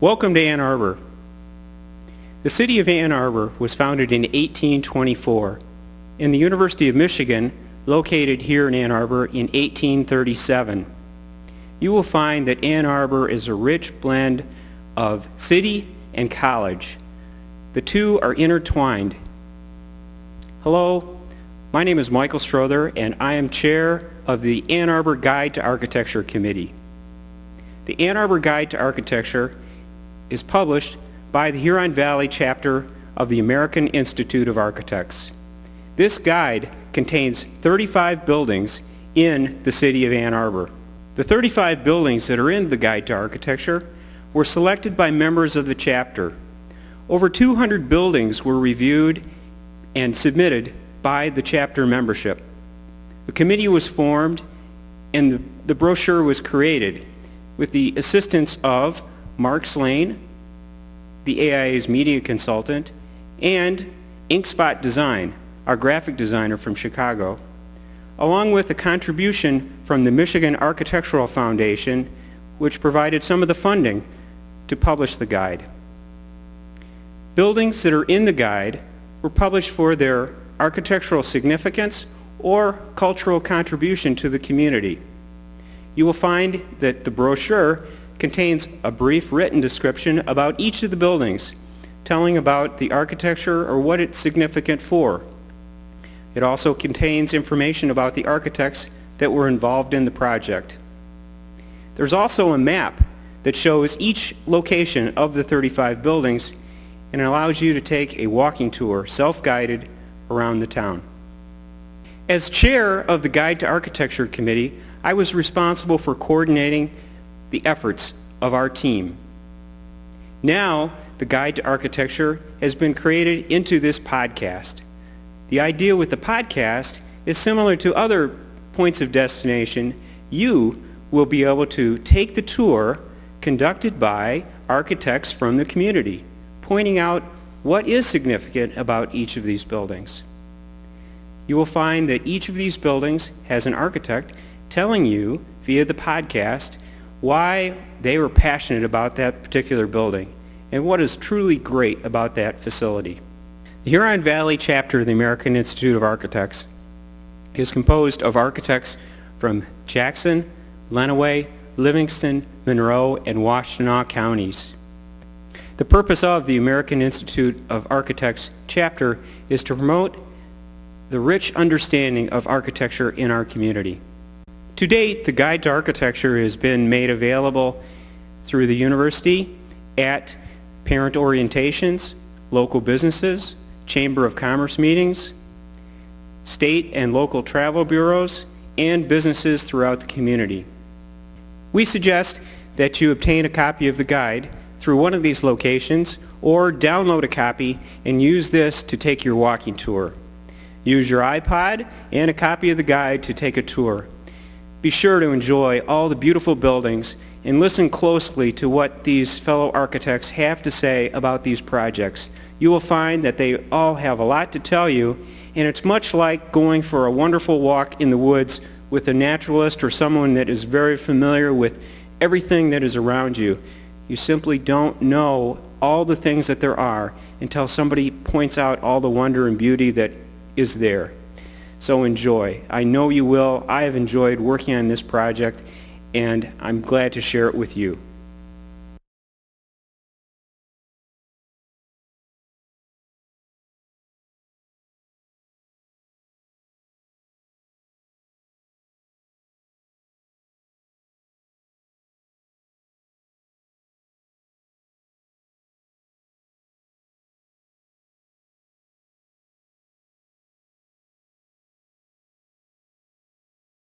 Welcome to Ann Arbor. The city of Ann Arbor was founded in 1824, and the University of Michigan, located here in Ann Arbor, in 1837. You will find that Ann Arbor is a rich blend of city and college. The two are intertwined. Hello, my name is Michael Strother, and I am chair of the Ann Arbor Guide to Architecture Committee. The Ann Arbor Guide to Architecture is published by the Huron Valley chapter of the American Institute of Architects. This guide contains 35 buildings in the city of Ann Arbor. The 35 buildings that are in the Guide to Architecture were selected by members of the chapter. Over 200 buildings were reviewed and submitted by the chapter membership. A committee was formed and the brochure was created with the assistance of Mark Slane, the AIA's media consultant, and Inkspot Design, our graphic designer from Chicago, along with a contribution from the Michigan Architectural Foundation, which provided some of the funding to publish the guide. Buildings that are in the guide were published for their architectural significance or cultural contribution to the community. You will find that the brochure contains a brief written description about each of the buildings, telling about the architecture or what it's significant for. It also contains information about the architects that were involved in the project. There's also a map that shows each location of the 35 buildings and allows you to take a walking tour, self-guided, around the town. As chair of the Guide to Architecture Committee, I was responsible for coordinating the efforts of our team. Now, the Guide to Architecture has been created into this podcast. The idea with the podcast is similar to other points of destination. You will be able to take the tour conducted by architects from the community, pointing out what is significant about each of these buildings. You will find that each of these buildings has an architect telling you via the podcast why they were passionate about that particular building and what is truly great about that facility. The Huron Valley chapter of the American Institute of Architects is composed of architects from Jackson, Lenawee, Livingston, Monroe, and Washtenaw counties. The purpose of the American Institute of Architects chapter is to promote the rich understanding of architecture in our community. To date, the Guide to Architecture has been made available through the university at parent orientations, local businesses, Chamber of Commerce meetings, state and local travel bureaus, and businesses throughout the community. We suggest that you obtain a copy of the guide through one of these locations or download a copy and use this to take your walking tour. Use your iPod and a copy of the guide to take a tour. Be sure to enjoy all the beautiful buildings and listen closely to what these fellow architects have to say about these projects. You will find that they all have a lot to tell you, and it's much like going for a wonderful walk in the woods with a naturalist or someone that is very familiar with everything that is around you. You simply don't know all the things that there are until somebody points out all the wonder and beauty that is there. So enjoy. I know you will. I have enjoyed working on this project, and I'm glad to share it with you.